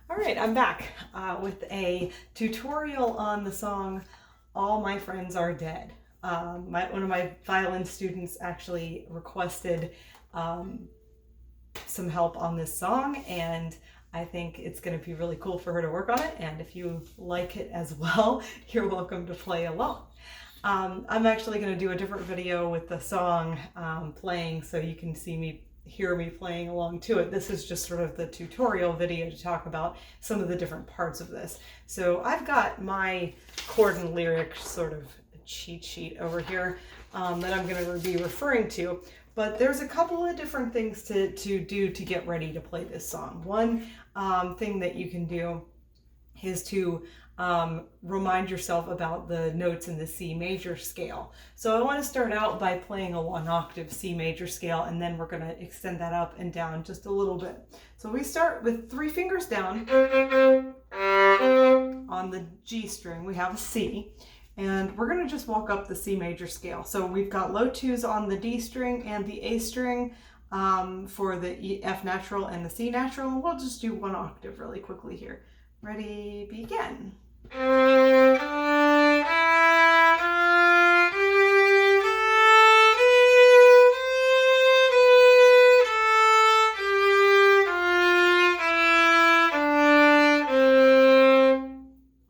All right, I'm back with a tutorial on the song All My Friends Are Dead. One of my violin students actually requested some help on this song, and I think it's going to be really cool for her to work on it. And if you like it as well, you're welcome to play along. I'm actually going to do a different video with the song playing so you can hear me playing along to it. This is just sort of the tutorial video to talk about some of the different parts of this. So I've got my chord and lyric sort of cheat sheet over here that I'm going to be referring to. But there's a couple of different things to do to get ready to play this song. One thing that you can do is to remind yourself about the notes in the C major scale. So I want to start out by playing a 1-octave C major scale, and then we're going to extend that up and down just a little bit. So we start with 3 fingers down on the G string. We have a C, and we're going to just walk up the C major scale. So we've got low 2s on the D string and the A string for the F natural and the C natural, and we'll just do 1 octave really quickly here. Ready, begin.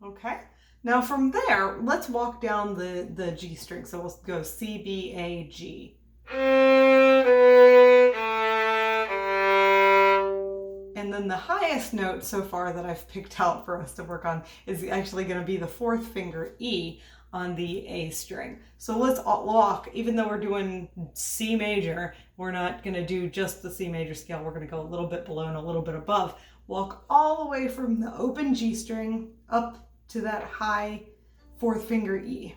Okay, now from there, let's walk down the G string. So we'll go C, B, A, G. And then the highest note so far that I've picked out for us to work on is actually going to be the 4th finger E on the A string. So let's walk, even though we're doing C major, we're not going to do just the C major scale. We're going to go a little bit below and a little bit above. Walk all the way from the open G string up to that high 4th finger E.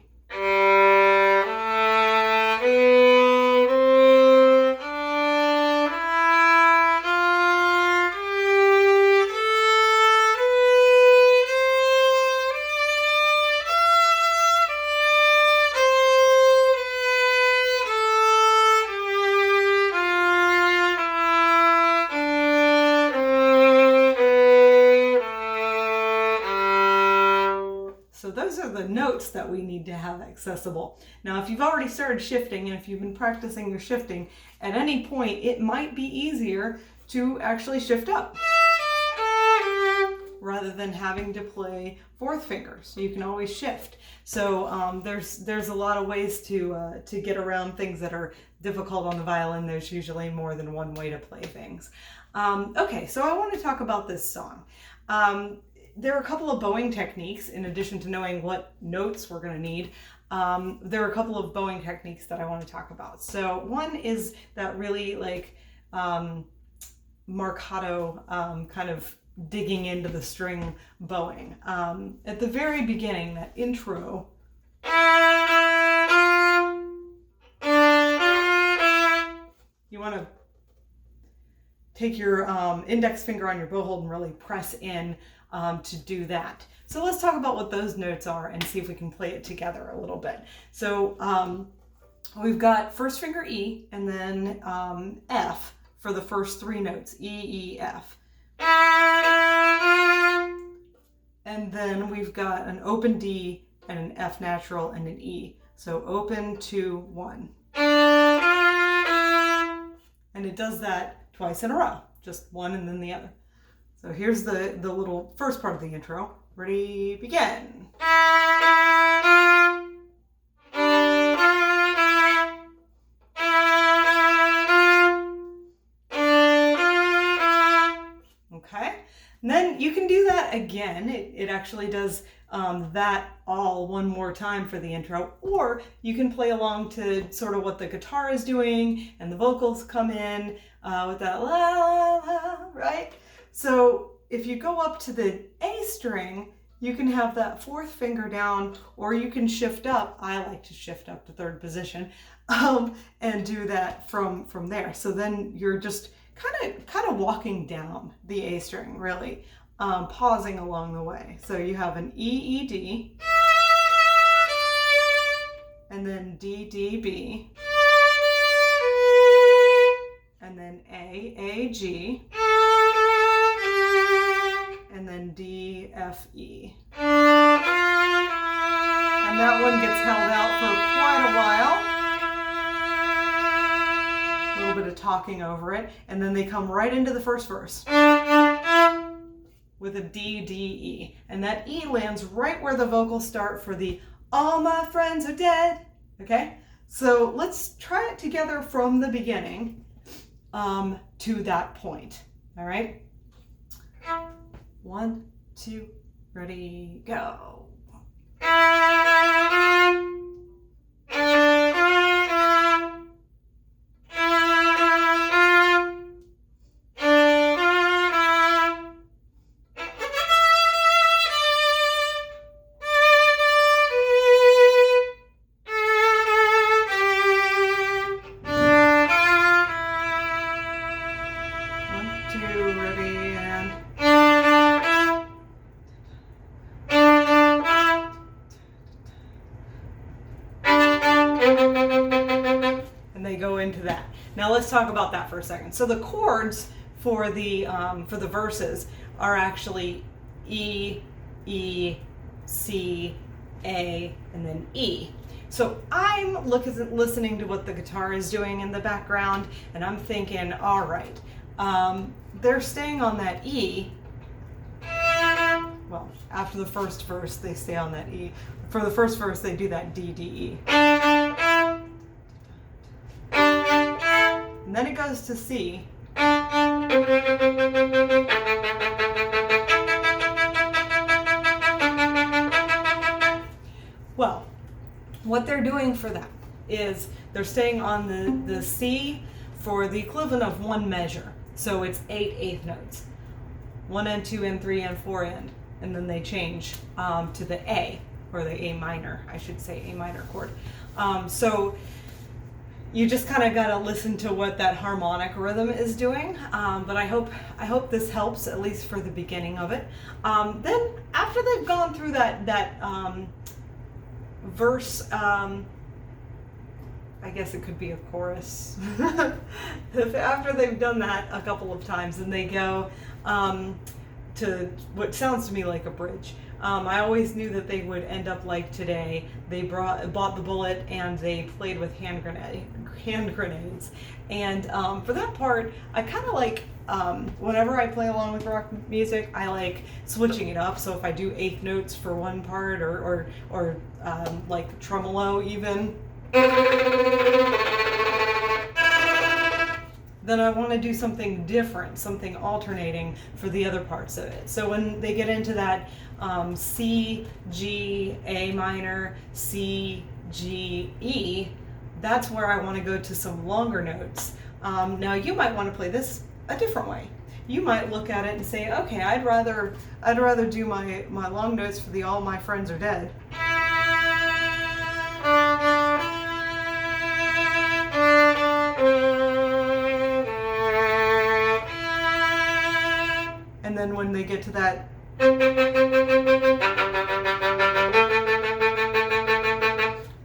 So those are the notes that we need to have accessible. Now, if you've already started shifting and if you've been practicing your shifting, at any point it might be easier to actually shift up rather than having to play 4th fingers. You can always shift. So there's a lot of ways to get around things that are difficult on the violin. There's usually more than one way to play things. Okay, so I want to talk about this song. There are a couple of bowing techniques, in addition to knowing what notes we're going to need. There are a couple of bowing techniques that I want to talk about. So one is that really marcato kind of digging into the string bowing. At the very beginning, that intro, you want to take your index finger on your bow hold and really press in to do that. So let's talk about what those notes are and see if we can play it together a little bit. So we've got 1st finger E and then F for the first 3 notes, E, E, F. And then we've got an open D and an F natural and an E. So open, 2, 1. And it does that twice in a row, just one and then the other. So here's the little first part of the intro. Ready, begin. Okay, and then you can do that again. It actually does that all one more time for the intro, or you can play along to sort of what the guitar is doing and the vocals come in with that la la la, right? So if you go up to the A string, you can have that 4th finger down, or you can shift up. I like to shift up to 3rd position and do that from there. So then you're just kind of walking down the A string, really, pausing along the way. So you have an E, E, D, and then D, D, B, and then A, A, G, and then F, E. And that one gets held out for quite a while. A little bit of talking over it. And then they come right into the first verse with a D, D, E. And that E lands right where the vocals start for the all my friends are dead. Okay? So let's try it together from the beginning to that point. All right? 1, 2, ready, go. Go into that. Now let's talk about that for a second. So the chords for the verses are actually E, E, C, A, and then E. So I'm listening to what the guitar is doing in the background, and I'm thinking, all right, they're staying on that E. Well, after the first verse, they stay on that E. For the first verse, they do that D, D, E. And then it goes to C. Well, what they're doing for that is they're staying on the C for the equivalent of one measure. So it's 8 eighth notes. 1 and 2 and 3 and 4 and then they change to the A, or the A minor, I should say, A minor chord. So you just kind of got to listen to what that harmonic rhythm is doing, but I hope this helps, at least for the beginning of it. Then after they've gone through that verse, I guess it could be a chorus. After they've done that a couple of times, and they go to what sounds to me like a bridge. I always knew that they would end up like today. They bought the bullet and they played with hand grenades. And for that part, I kind of like, whenever I play along with rock music, I like switching it up. So if I do eighth notes for one part, or like tremolo even, then I want to do something different, something alternating for the other parts of it. So when they get into that C, G, A minor, C, G, E, that's where I want to go to some longer notes. Now you might want to play this a different way. You might look at it and say, okay, I'd rather do my long notes for the all my friends are dead. And then when they get to that,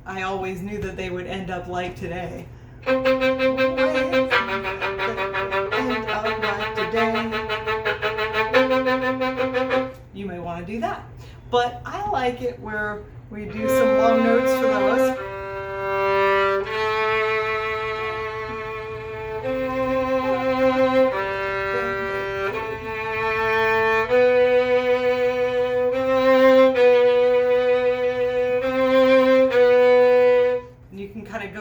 I always knew that they would end up like today. You may want to do that. But I like it where we do some long notes for those.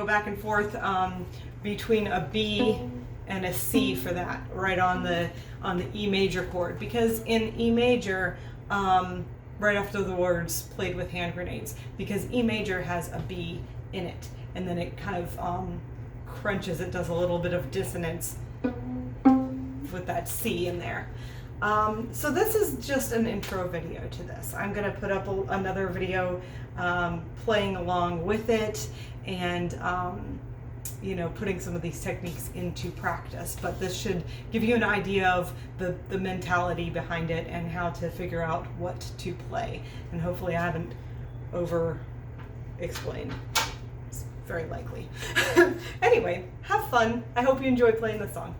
Back and forth between a B and a C for that, right on the E major chord, because in E major, right after the words played with hand grenades, because E major has a B in it, and then it kind of crunches, it does a little bit of dissonance with that C in there. So this is just an intro video to this. I'm going to put up another video playing along with it, and you know, putting some of these techniques into practice. But this should give you an idea of the mentality behind it and how to figure out what to play. And hopefully I haven't over explained. It's very likely. Anyway, have fun. I hope you enjoy playing this song.